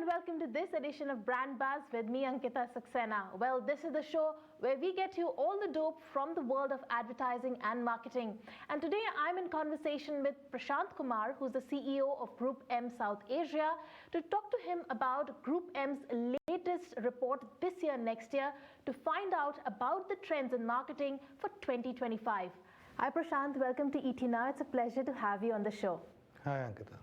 and welcome to this edition of Brand Buzz with me, Ankita Saxena. Well, this is the show where we get you all the dope from the world of advertising and marketing. And today I'm in conversation with Prasanth Kumar, who's the CEO of Group M South Asia, to talk to him about Group M's latest report this year, next year, to find out about the trends in marketing for 2025. Hi Prasanth, welcome to ET Now. It's a pleasure to have you on the show. Hi Ankita.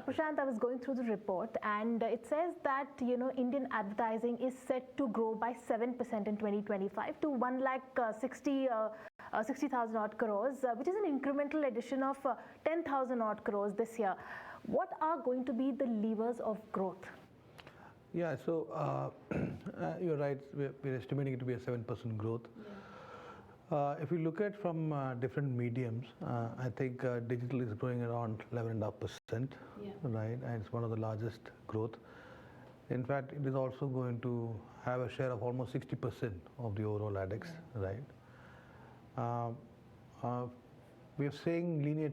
Prasanth, I was going through the report and it says that Indian advertising is set to grow by 7% in 2025 to 1,60,000 odd crores, which is an incremental addition of 10,000 odd crores this year. What are going to be the levers of growth? Yeah, so you're right. We're estimating it to be a 7% growth. Yeah. If you look at from different mediums, I think digital is growing around 11.5%, right? And it's one of the largest growth. In fact, it is also going to have a share of almost 60% of the overall ADEX, right? We're saying linear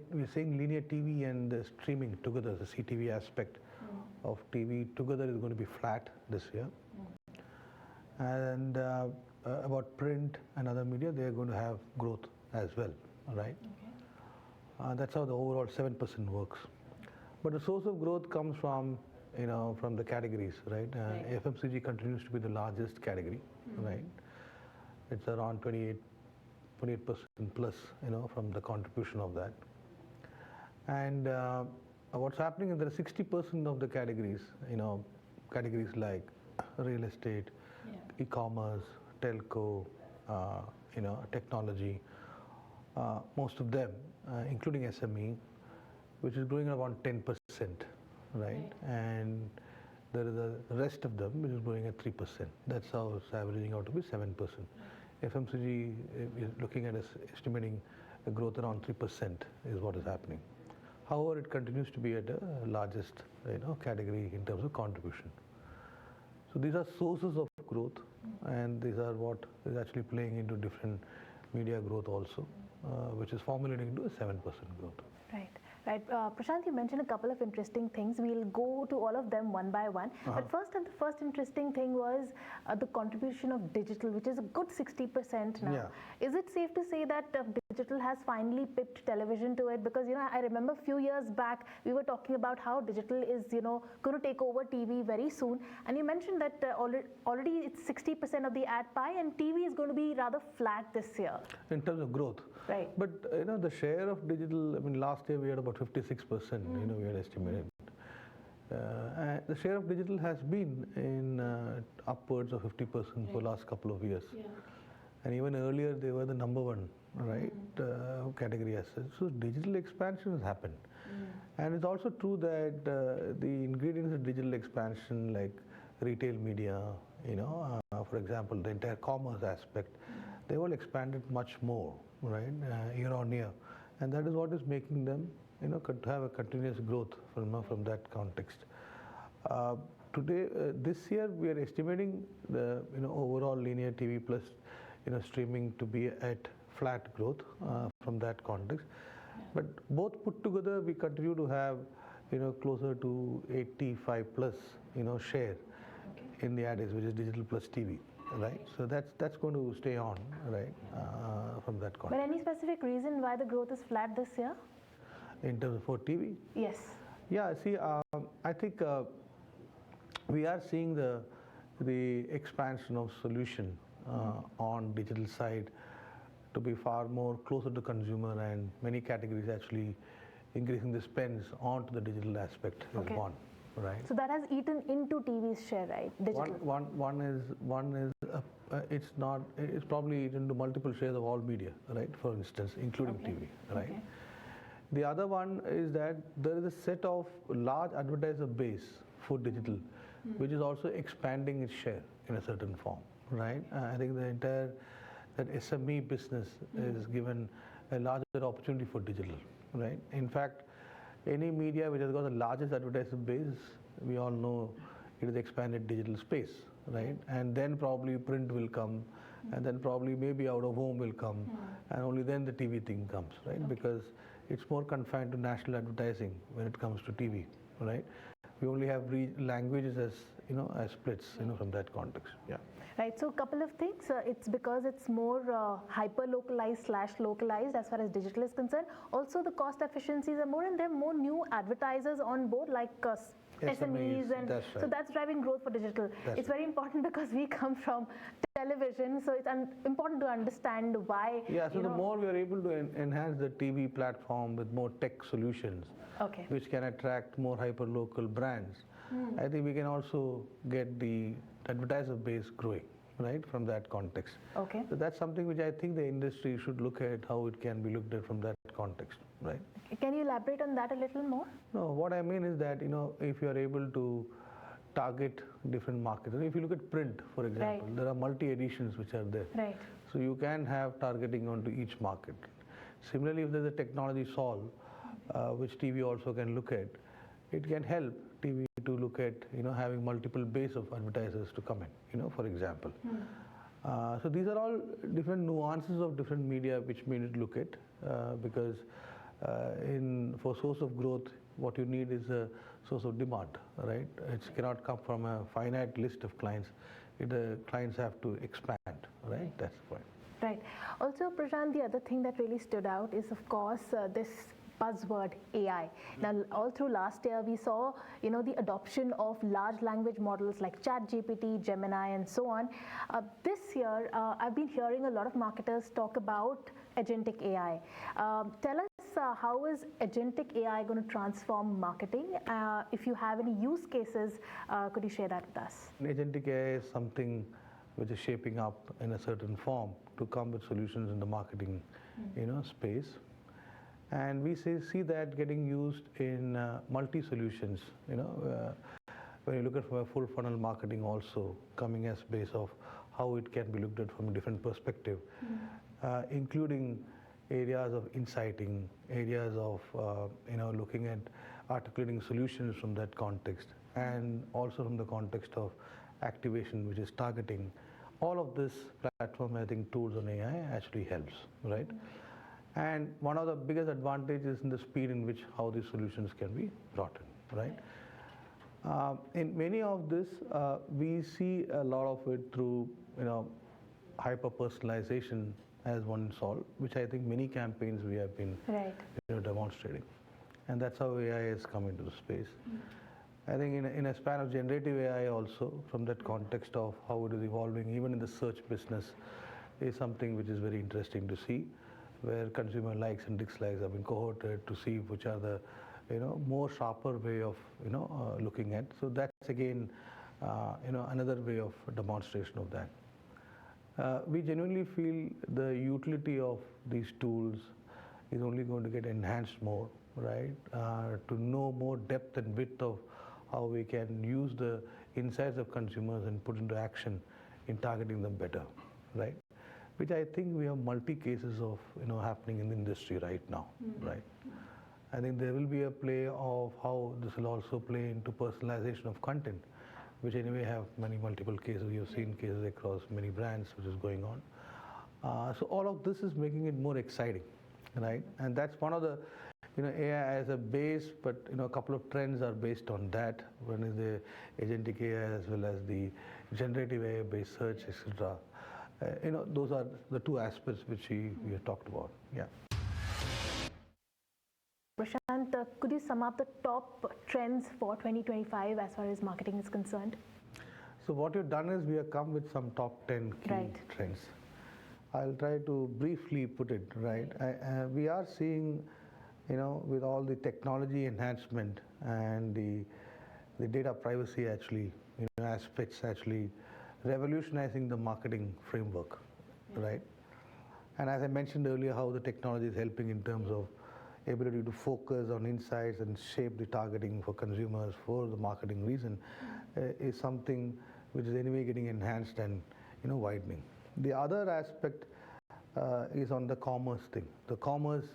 TV and streaming together, the CTV aspect of TV together is going to be flat this year. And about print and other media, they are going to have growth as well, right? Okay. That's how the overall 7% works. But the source of growth comes from, from the categories, right? FMCG continues to be the largest category, right? It's around 28% plus, from the contribution of that. And what's happening is there are 60% of the categories, categories like real estate, e-commerce, telco, technology, most of them, including SME, which is growing around 10%, right? And there is the rest of them which is growing at 3%. That's how it's averaging out to be 7%. FMCG is looking at estimating a growth around 3% is what is happening. However, it continues to be at the largest, category in terms of contribution. So these are sources of growth, and these are what is actually playing into different media growth also, which is formulating into a 7% growth. Right. Right. Prasanth, you mentioned a couple of interesting things. We'll go to all of them one by one. But the first interesting thing was the contribution of digital, which is a good 60% now. Yeah. Is it safe to say that digital has finally pipped television to it? Because, I remember a few years back, we were talking about how digital is, going to take over TV very soon. And you mentioned that already it's 60% of the ad pie, and TV is going to be rather flat this year. In terms of growth. Right. But, the share of digital, last year we had about 56%, we had estimated. And the share of digital has been in upwards of 50% for the last couple of years. Yeah. And even earlier they were the number one, right, category as such. So digital expansion has happened. And it's also true that the ingredients of digital expansion like retail media, for example, the entire commerce aspect, they all expanded much more, right, year on year. And that is what is making them, to have a continuous growth from that context. Today, this year, we are estimating the overall linear TV plus streaming to be at flat growth from that context. But both put together, we continue to have closer to 85 plus share in the ADEX, which is digital plus TV. Right, so that's going to stay on, right, from that context. But any specific reason why the growth is flat this year? In terms of for TV? Yes. Yeah, see, I think we are seeing the expansion of solution on digital side to be far more closer to consumer, and many categories actually increasing the spends onto the digital aspect is one. Right. So that has eaten into TV's share, right? Digital. It's probably eaten into multiple shares of all media, right? For instance, including TV, right? Okay. The other one is that there is a set of large advertiser base for digital, which is also expanding its share in a certain form, right? I think the entire SME business is given a larger opportunity for digital, right? In fact, any media which has got the largest advertiser base, we all know it is expanded digital space, right? And then probably print will come, and then probably maybe out of home will come, and only then the TV thing comes, right? Because it's more confined to national advertising when it comes to TV, right? We only have languages as as splits from that context. Yeah. Right, so a couple of things. It's because it's more hyper-localized/localized as far as digital is concerned. Also, the cost efficiencies are more, and there are more new advertisers on board, like SMEs, and that's right. so that's driving growth for digital. That's it's very important because we come from television, so it's important to understand why. Yeah, so the more we are able to enhance the TV platform with more tech solutions, Okay. which can attract more hyper-local brands, I think we can also get the advertiser base growing, right, from that context. Okay. So that's something which I think the industry should look at, how it can be looked at from that context, right? Can you elaborate on that a little more? No, what I mean is that, if you are able to target different markets, and if you look at print, for example, Right. there are multi-editions which are there. Right. So you can have targeting onto each market. Similarly, if there's a technology solve, which TV also can look at, it can help TV to look at, having multiple base of advertisers to come in, for example. So these are all different nuances of different media which we need to look at, because for source of growth, what you need is a source of demand, right? It cannot come from a finite list of clients. The clients have to expand, right? That's the point. Right. Also, Prashant, the other thing that really stood out is, of course, this buzzword AI. Now, all through last year, we saw, the adoption of large language models like ChatGPT, Gemini, and so on. This year, I've been hearing a lot of marketers talk about agentic AI. Tell us, how is agentic AI going to transform marketing? If you have any use cases, could you share that with us? Agentic AI is something which is shaping up in a certain form to come with solutions in the marketing, space. And we see that getting used in multi-solutions, when you look at from a full funnel marketing also coming as base of how it can be looked at from a different perspective, including areas of inciting, areas of, looking at articulating solutions from that context, and also from the context of activation, which is targeting. All of this platform, I think, tools on AI actually helps, right? And one of the biggest advantages in the speed in which how these solutions can be brought in, right? In many of this, we see a lot of it through, hyper-personalization as one solve, which I think many campaigns we have been Right. Demonstrating. And that's how AI has come into the space. I think in a span of generative AI also, from that context of how it is evolving, even in the search business, is something which is very interesting to see, where consumer likes and dislikes have been cohorted to see which are the more sharper way of looking at. So that's again another way of demonstration of that. We genuinely feel the utility of these tools is only going to get enhanced more, right? To know more depth and width of how we can use the insights of consumers and put into action in targeting them better, right? Which I think we have multi cases of happening in the industry right now, right? I think there will be a play of how this will also play into personalization of content, which anyway have many multiple cases. We have seen cases across many brands which is going on. So all of this is making it more exciting, right? And that's one of the AI as a base, but a couple of trends are based on that. One is the agentic AI as well as the generative AI based search, etc. Those are the two aspects which we have talked about. Yeah. Prashant, could you sum up the top trends for 2025 as far as marketing is concerned? So what we've done is we have come with some top 10 key trends. I'll try to briefly put it, right? We are seeing, with all the technology enhancement and the data privacy actually, aspects actually revolutionizing the marketing framework, right? And as I mentioned earlier, how the technology is helping in terms of ability to focus on insights and shape the targeting for consumers for the marketing reason is something which is anyway getting enhanced and widening. The other aspect is on the commerce thing. The commerce,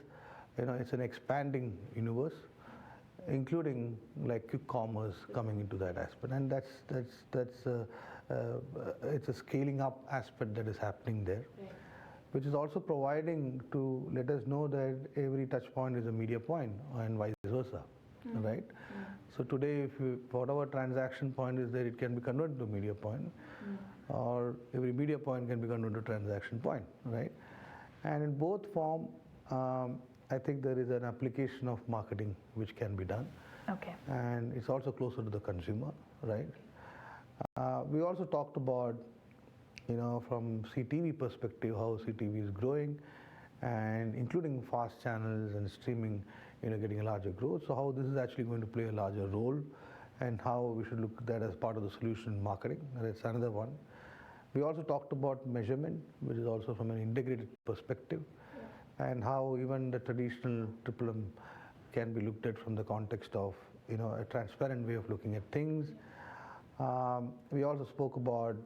it's an expanding universe, including like quick commerce coming into that aspect, and it's a scaling up aspect that is happening there, which is also providing to let us know that every touch point is a media point and vice versa, right? So today, if whatever transaction point is there, it can be converted to media point, or every media point can be converted to transaction point, right? And in both form, I think there is an application of marketing which can be done. Okay. And it's also closer to the consumer, right? We also talked about, from CTV perspective, how CTV is growing, and including fast channels and streaming, getting a larger growth. So how this is actually going to play a larger role, and how we should look at that as part of the solution marketing. That's another one. We also talked about measurement, which is also from an integrated perspective, and how even the traditional M can be looked at from the context of a transparent way of looking at things. We also spoke about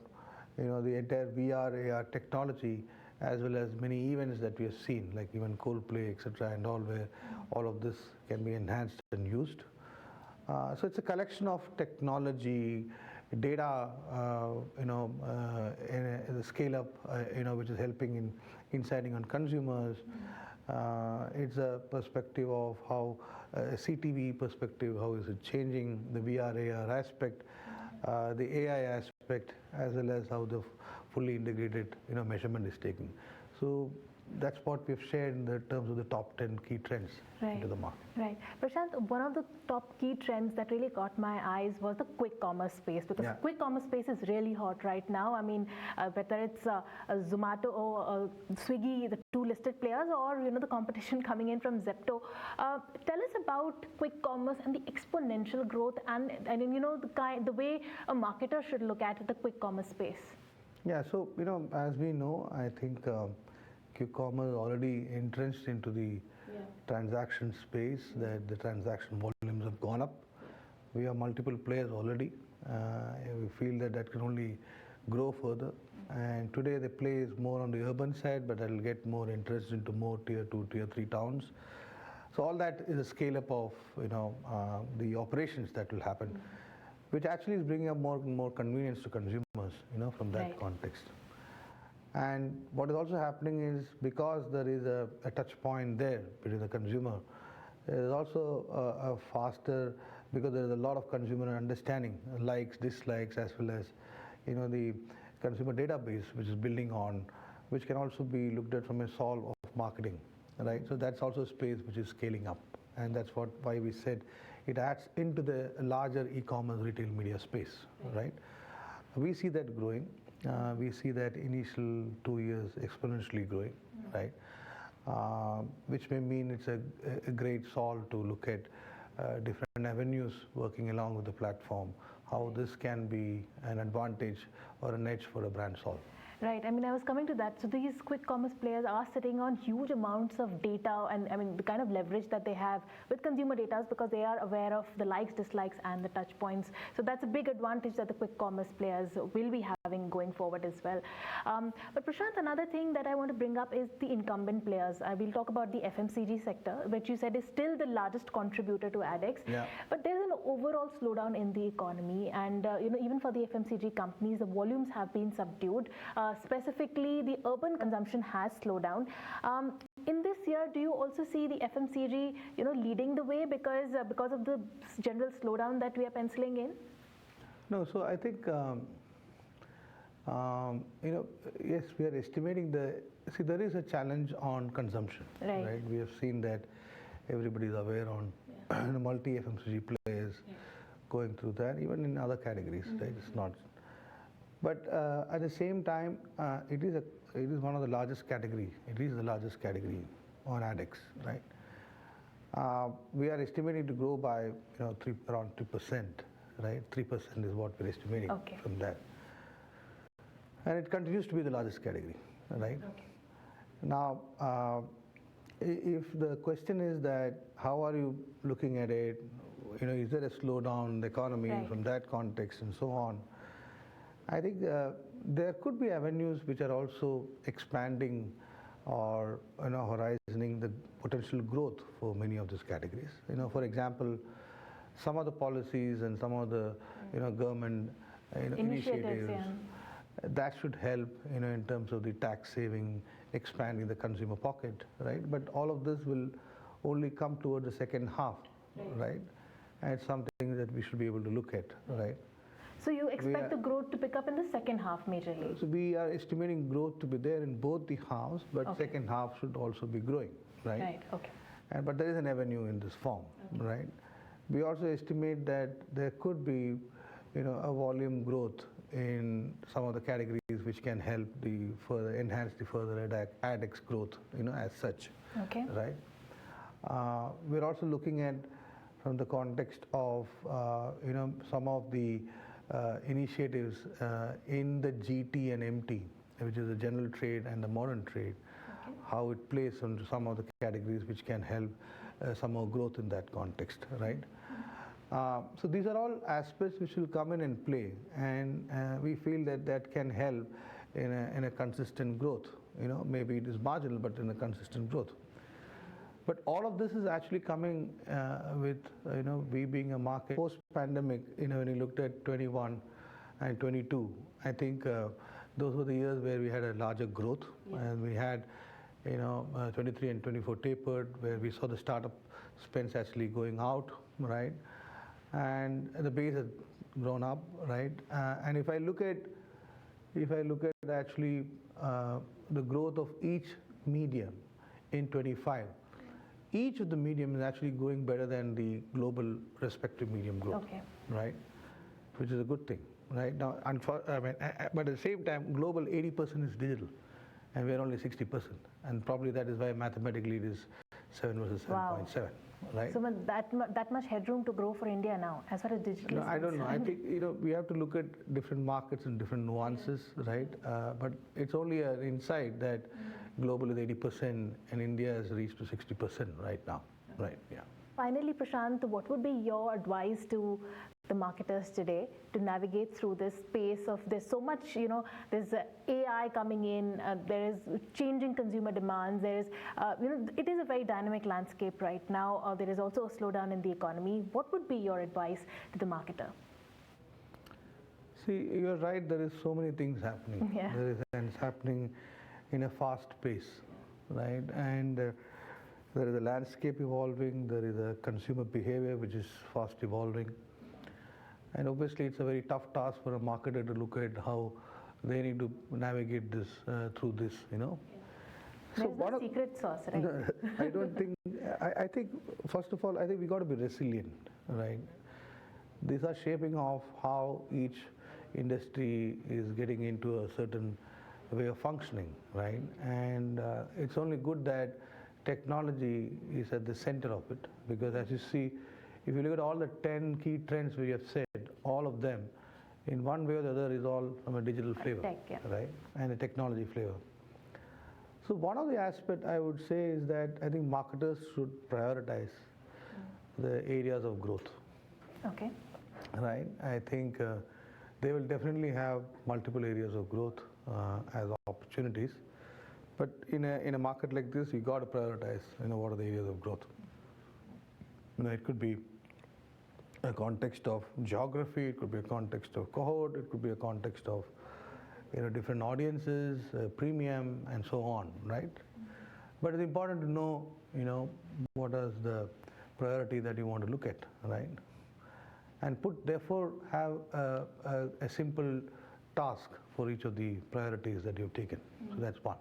the entire VR, AR technology, as well as many events that we have seen, like even Coldplay, etc., and all, where all of this can be enhanced and used. So it's a collection of technology, data, the scale up, which is helping in insighting on consumers. It's a perspective of how a CTV perspective, how is it changing, the VR, AR aspect, the AI aspect, as well as how the fully integrated measurement is taken. So that's what we've shared in the terms of the top 10 key trends into the market. Right. Prashant, one of the top key trends that really caught my eyes was the quick commerce space, because quick commerce space is really hot right now. I mean, whether it's Zomato or Swiggy, the two listed players, or the competition coming in from Zepto. Tell us about quick commerce and the exponential growth, and the way a marketer should look at the quick commerce space. Yeah. So as we know, I think quick commerce already entrenched into the transaction space, that the transaction volumes have gone up. We have multiple players already. We feel that can only grow further. And today the play is more on the urban side, but that will get more interest into more tier 2, tier 3 towns. So all that is a scale up of the operations that will happen, which actually is bringing up more convenience to consumers, from that context. And what is also happening is, because there is a touch point there between the consumer, there is also a faster, because there is a lot of consumer understanding, likes, dislikes, as well as the consumer database which is building on, which can also be looked at from a solve of marketing, right? So that's also a space which is scaling up, and that's why we said it adds into the larger e-commerce retail media space, right? We see that growing. We see that initial 2 years exponentially growing, right? Which may mean it's a great solve to look at different avenues working along with the platform, how this can be an advantage or an edge for a brand solve. Right. I mean, I was coming to that. So these quick commerce players are sitting on huge amounts of data, and I mean the kind of leverage that they have with consumer data is because they are aware of the likes, dislikes, and the touch points. So that's a big advantage that the quick commerce players will be having going forward as well. But Prashant, another thing that I want to bring up is the incumbent players. We'll talk about the FMCG sector, which you said is still the largest contributor to ADEX. Yeah. But there's an overall slowdown in the economy, and even for the FMCG companies, the volumes have been subdued. Specifically, the urban consumption has slowed down. In this year, do you also see the FMCG, leading the way because of the general slowdown that we are penciling in? No, so I think yes, we are estimating there is a challenge on consumption, right? We have seen that everybody is aware on multi FMCG players going through that, even in other categories, right? It's not. But at the same time, it is one of the largest category. It is the largest category on ADEX, right? We are estimating to grow by around 3%, right? 3% is what we're estimating from that, and it continues to be the largest category, right? Now, if the question is that how are you looking at it, is there a slowdown in the economy from that context and so on? I think there could be avenues which are also expanding or horizoning the potential growth for many of these categories. For example, some of the policies and some of the government initiatives that should help in terms of the tax saving, expanding the consumer pocket, right? But all of this will only come towards the second half, right? And it's something that that we should be able to look at, right? So you expect the growth to pick up in the second half majorly? So we are estimating growth to be there in both the halves, but second half should also be growing, right? Right, okay. But there is an avenue in this form, right? We also estimate that there could be, a volume growth in some of the categories which can help enhance the further ADEX growth, as such. Okay. Right. We're also looking at from the context of, some of the initiatives in the GT and MT, which is the general trade and the modern trade, how it plays on some of the categories which can help some more growth in that context, right? So these are all aspects which will come in and play, and we feel that can help in a consistent growth. Maybe it is marginal, but in a consistent growth. But all of this is actually coming with, we being a market post-pandemic. When you looked at 21 and 22, I think those were the years where we had a larger growth, and we had, 23 and 24 tapered, where we saw the startup spends actually going out, right? And the base has grown up, right? And if I look at actually the growth of each medium in 25, each of the medium is actually going better than the global respective medium growth, right? Which is a good thing, right? Now, but at the same time, global 80% is digital, and we're only 60%, and probably that is why mathematically it is 7 versus 7.7. Right. So that much headroom to grow for India now, as far as digital is concerned? I don't know. I think we have to look at different markets and different nuances, right? But it's only an insight that global is 80% and India has reached to 60% right now, right? Yeah. Finally, Prasanth, what would be your advice to the marketers today to navigate through this space of there's so much, there's AI coming in, there is changing consumer demands, there is, it is a very dynamic landscape right now. There is also a slowdown in the economy. What would be your advice to the marketer? See, you're right. There is so many things happening. Yeah. And it's happening in a fast pace, right? And there is a landscape evolving. There is a consumer behavior which is fast evolving. And obviously, it's a very tough task for a marketer to look at how they need to navigate this through this, There's no secret sauce, right? I don't think. I think first of all, I think we got to be resilient, right? These are shaping of how each industry is getting into a certain way of functioning, right? And it's only good that technology is at the center of it, because as you see, if you look at all the 10 key trends we have said, all of them, in one way or the other, is all from a digital flavor, right? And a technology flavor. So one of the aspects I would say is that I think marketers should prioritize the areas of growth. Okay. Right? I think they will definitely have multiple areas of growth as opportunities. But in a market like this, you got to prioritize, what are the areas of growth. It could be a context of geography, it could be a context of cohort, it could be a context of different audiences, premium, and so on, right? But it's important to know, what is the priority that you want to look at, right? And therefore have a simple task for each of the priorities that you've taken. So that's one.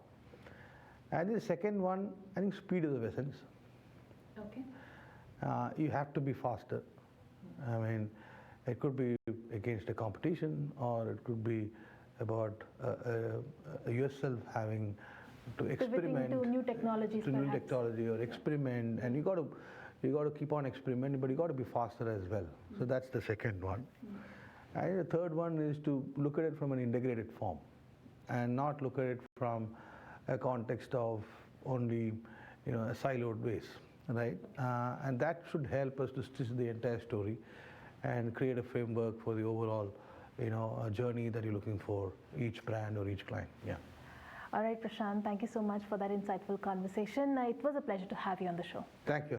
And the second one, I think speed is of essence. Okay. You have to be faster. I mean, it could be against a competition, or it could be about yourself having to experiment to new technologies, new technology, or experiment, and you got to keep on experimenting, but you got to be faster as well. So that's the second one. And the third one is to look at it from an integrated form, and not look at it from a context of only a siloed base, right? And that should help us to stitch the entire story and create a framework for the overall journey that you're looking for each brand or each client. Yeah. All right, Prasanth, thank you so much for that insightful conversation. It was a pleasure to have you on the show. Thank you.